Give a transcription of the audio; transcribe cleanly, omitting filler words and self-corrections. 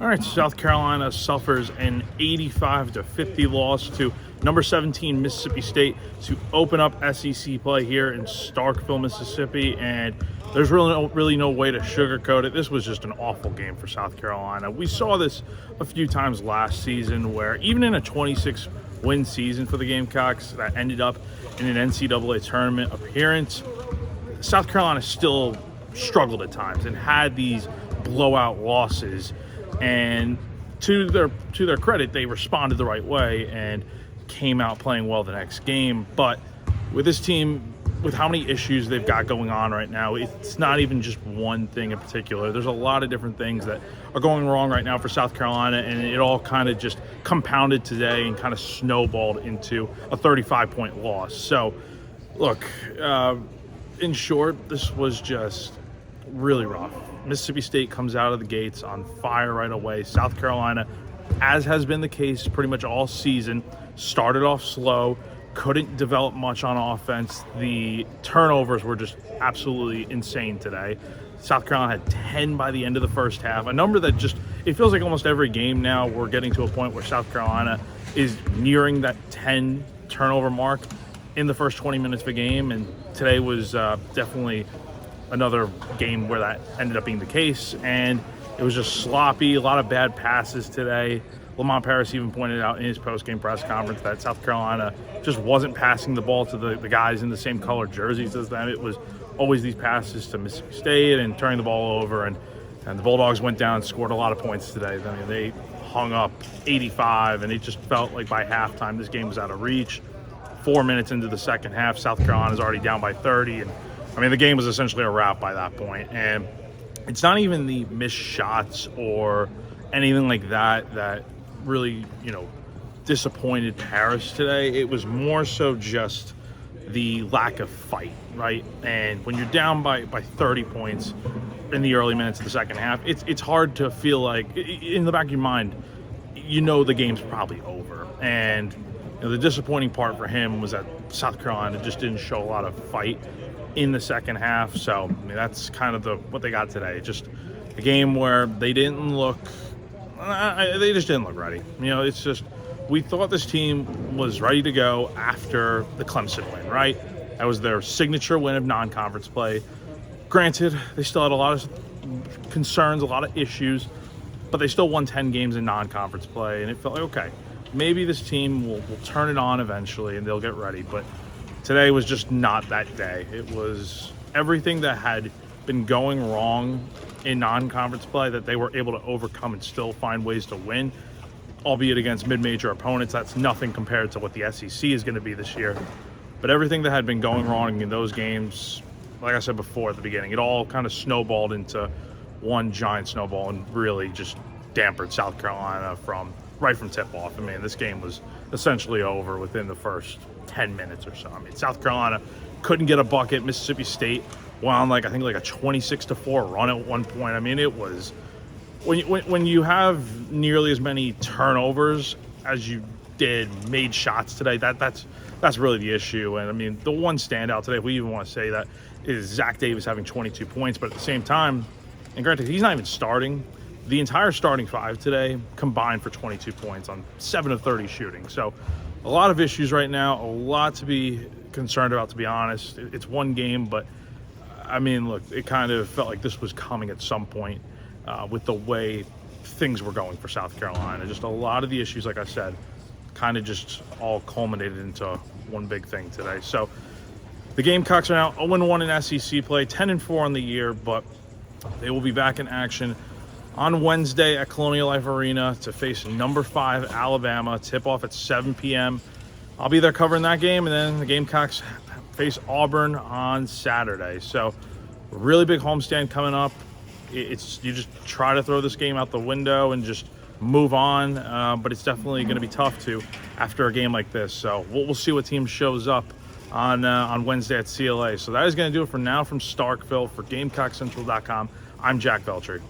All right, South Carolina suffers an 85-50 loss to number 17 Mississippi State to open up SEC play here in Starkville, Mississippi, and there's really no way to sugarcoat it. This was just an awful game for South Carolina. We saw this a few times last season where even in a 26-win season for the Gamecocks that ended up in an NCAA tournament appearance, South Carolina still struggled at times and had these blowout losses. And to their credit, they responded the right way and came out playing well the next game. But with this team, with how many issues they've got going on right now, it's not even just one thing in particular. There's a lot of different things that are going wrong right now for South Carolina, and it all kind of just compounded today and kind of snowballed into a 35-point loss. So, look, in short, this was just really rough. Mississippi State comes out of the gates on fire right away. South Carolina, as has been the case pretty much all season, started off slow, couldn't develop much on offense. The turnovers were just absolutely insane today. South Carolina had 10 by the end of the first half, a number that just, it feels like almost every game now we're getting to a point where South Carolina is nearing that 10 turnover mark in the first 20 minutes of a game, and today was definitely another game where that ended up being the case, and it was just sloppy, a lot of bad passes today. Lamont Paris even pointed out in his post-game press conference that South Carolina just wasn't passing the ball to the guys in the same color jerseys as them. It was always these passes to Mississippi State and turning the ball over, and the Bulldogs went down and scored a lot of points today. I mean, they hung up 85, and it just felt like by halftime this game was out of reach. 4 minutes into the second half, South Carolina's already down by 30, and I mean, the game was essentially a wrap by that point. And it's not even the missed shots or anything like that really, disappointed Paris today. It was more so just the lack of fight, right? And when you're down by 30 points in the early minutes of the second half, it's hard to feel like, in the back of your mind, the game's probably over. And the disappointing part for him was that South Carolina just didn't show a lot of fight in the second half. So I mean, that's kind of what they got today. Just a game where they just didn't look ready. It's just, we thought this team was ready to go after the Clemson win, right? That was their signature win of non-conference play. Granted, they still had a lot of concerns, a lot of issues, but they still won 10 games in non-conference play, and it felt like, okay, maybe this team will turn it on eventually and they'll get ready. But today was just not that day. It was everything that had been going wrong in non-conference play that they were able to overcome and still find ways to win, albeit against mid-major opponents. That's nothing compared to what the SEC is going to be this year. But everything that had been going wrong in those games, like I said before at the beginning, it all kind of snowballed into one giant snowball and really just dampened South Carolina right from tip-off. I mean, this game was essentially over within the first 10 minutes or so. I mean, South Carolina couldn't get a bucket. Mississippi State went on I think a 26-4 run at one point. I mean, it was, when you have nearly as many turnovers as you made shots today, that's really the issue. And I mean, the one standout today, if we even want to say that, is Zach Davis having 22 points. But at the same time, and granted, he's not even starting, the entire starting five today combined for 22 points on 7 of 30 shooting. So a lot of issues right now, a lot to be concerned about, to be honest. It's one game, but I mean, look, it kind of felt like this was coming at some point with the way things were going for South Carolina. Just a lot of the issues, like I said, kind of just all culminated into one big thing today. So the Gamecocks are now 0-1 in SEC play, 10-4 on the year, but they will be back in action on Wednesday at Colonial Life Arena to face number 5 Alabama. Tip-off at 7 p.m. I'll be there covering that game, and then the Gamecocks face Auburn on Saturday. So really big homestand coming up. You just try to throw this game out the window and just move on, but it's definitely going to be tough to after a game like this. So we'll see what team shows up on Wednesday at CLA. So that is going to do it for now from Starkville. For GamecockCentral.com, I'm Jack Veltri.